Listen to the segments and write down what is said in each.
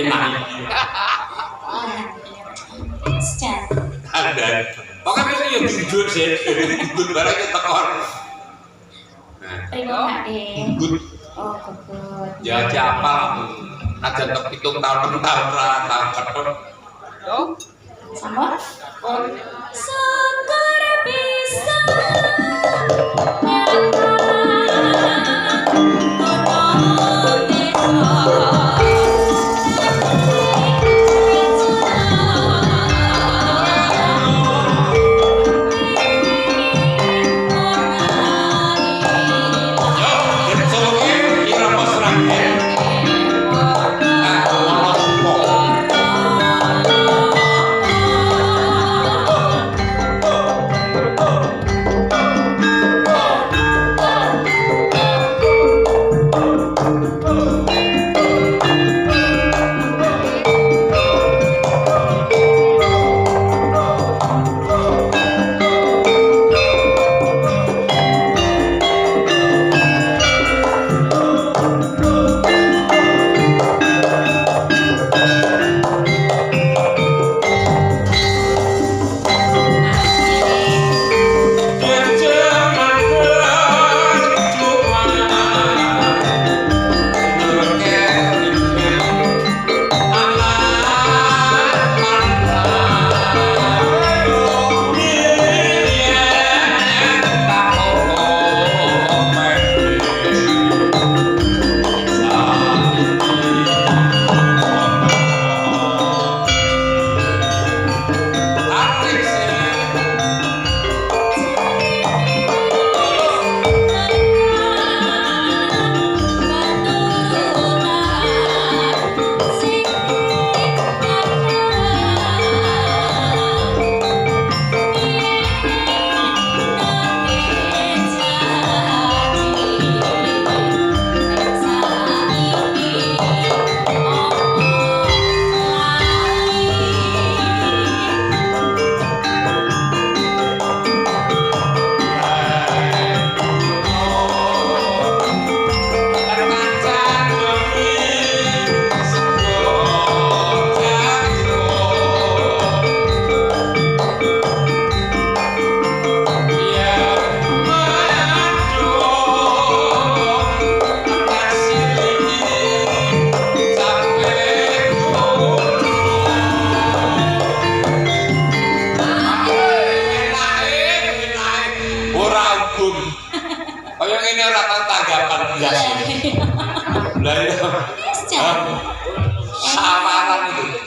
enak iki. Sejan. Ada. Pokoknya ya jujur sih, jujur barang kita tekor. Primo Kak De. Oh, gugut. Ya siapa? Aja tok 7 tahun 6 tahun ra tahun ketut. Yo. Sama? Syukur bisa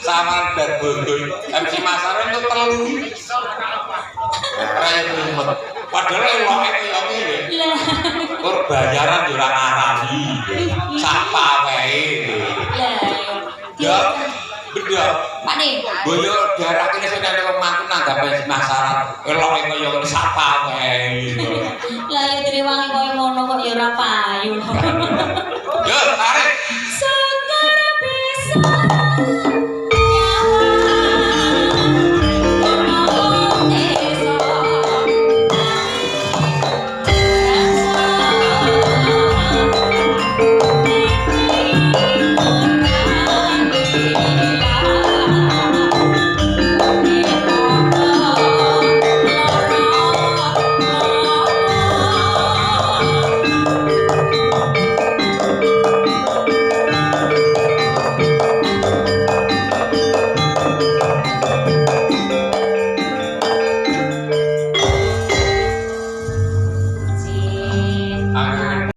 Samaran dan Bondoy MC Masaran itu telu padahal eloke kaya ngene kur bayaran yo ora ngarani sapa wae ya bener Pak De boyo daerah kene sing ana wong mantu nanggap MC Masaran eloke kaya ngene sapa wae lah ya direwangi koyo ngono kok ya ora payu